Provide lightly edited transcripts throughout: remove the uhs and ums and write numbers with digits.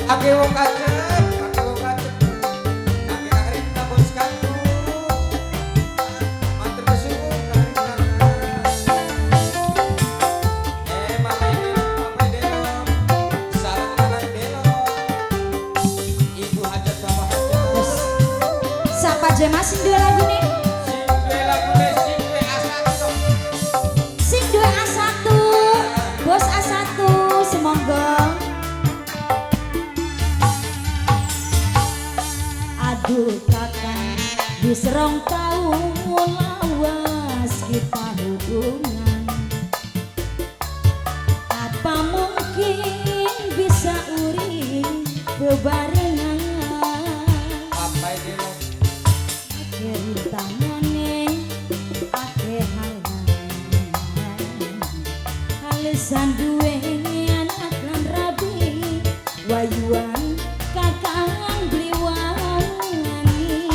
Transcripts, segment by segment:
Ake wong kacep, ake wong kacep. Ake karing nabos kantu. Matur kesuwun karing Mama Delo. Sareng anak Delo. Ibu hajat bapak hajat. Siapa aja masih dua lagu nih? Sing dua A1, bos A1, semoga. Aduh kakak, diserong tahun lawas kita hubungan. Apa mungkin bisa urip bebarengan? Apa Delo? Akhir tangane, akhir halesan duwe anak lan rabi, wayuan kakang bliwani.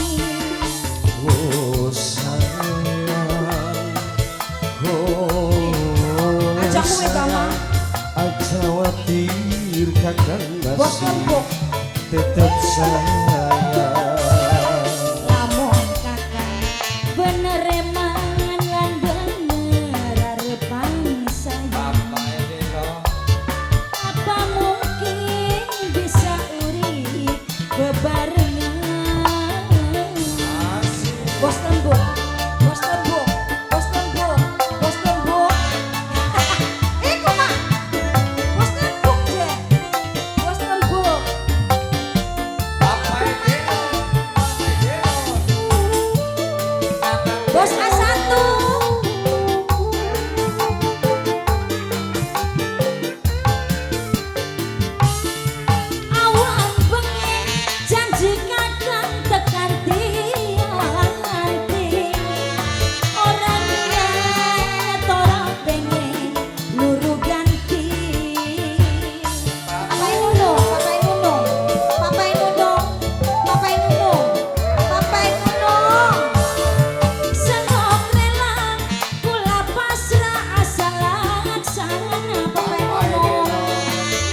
Oh sayang, oh Ajak kowe Bama. aja khawatir kakang Bos masih lembok. tetap sayang. Lamun kakang bener eman lan bener arepan sayang. Apa Delo? Apa mungkin bisa urip bebarengan? Asik. Bos tembok, bos tembok, bos tembok, bos tembok. Kumaha? Bos tembok je, bos tembok. Apa Delo? Bos A1. Awan bengi janji kakang tekan tianti. Orang liat orang pengen luru ganti. Papai nunung, papai nunung, papai nunung, papai nunung, papai nunung. Senok rela kula pasrah asal laksana papai nunung.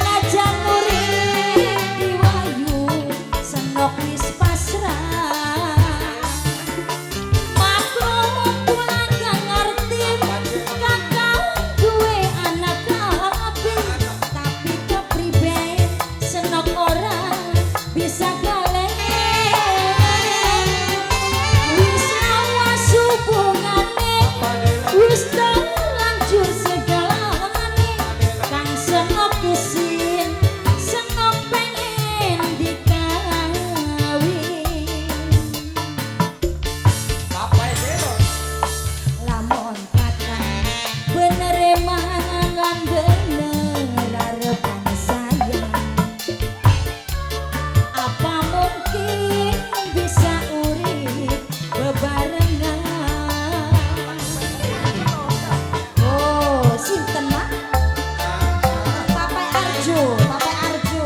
Najan urip diwayu senok wis pasrah. Maklum kula gak ngerti kakang duwe anak api, tapi kepriben senok ora bisa galeng. Wis lawas hubungane, wis terlanjur segalane. Kang senok isin, senok pengen dikawin. Apa Delo? Lamun kakang bener eman lan bener arepan sayang. Apa mungkin bisa urip bebarengan? Oh, sinten mak? Papai Arjo, Papai Arjo,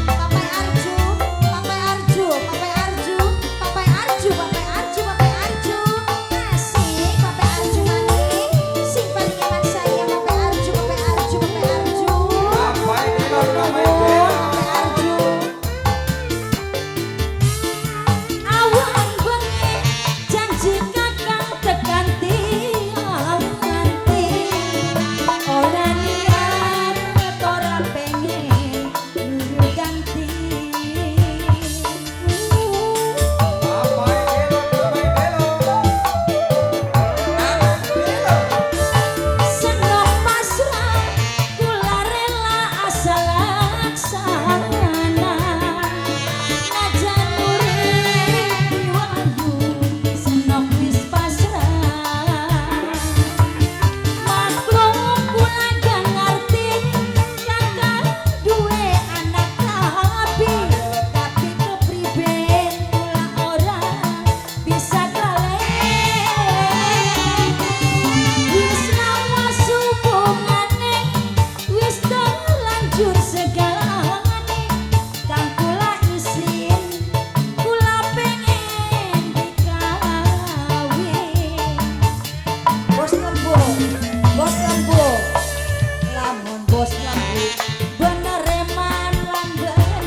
Papai Arjo, Papai Arjo, Papai Arjo, Papai Arjo, Papai Arjo, Papai Arjo. Asik, Papai Arjo mani. Sing paling eman saya Papai Arjo, Papai Arjo, Papai Arjo. Apa Delo? Apa Oh, Delo? Papai Arjo. Awan bengi janji kakang tekan tianti. Ora niat ora pengen luru ganti. Apa Delo? Apa Delo? Anak Delo. Senok pasrah kula rela asal laksana. Najan urip diwayu senok wis pasrah. Maklum kula gak ngerti kakang duwe anak tapi kepriben kula ora bisa galeng. Wis lawas hubungane, wis terlanjur segalane. Kang kula isin, kula pengen dikawin. Bos lembut, bos lembut. Lamun bos lembut bener eman lan bener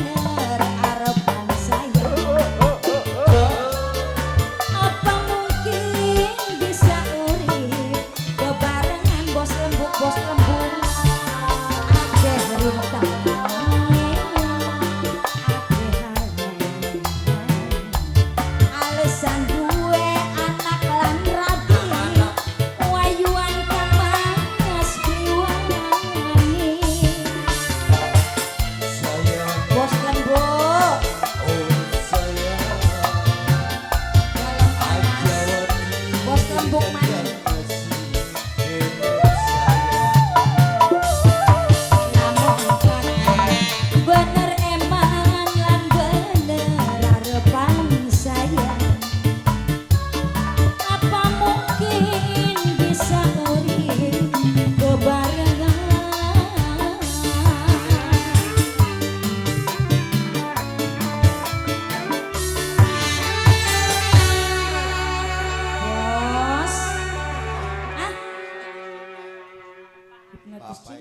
Gus Ci.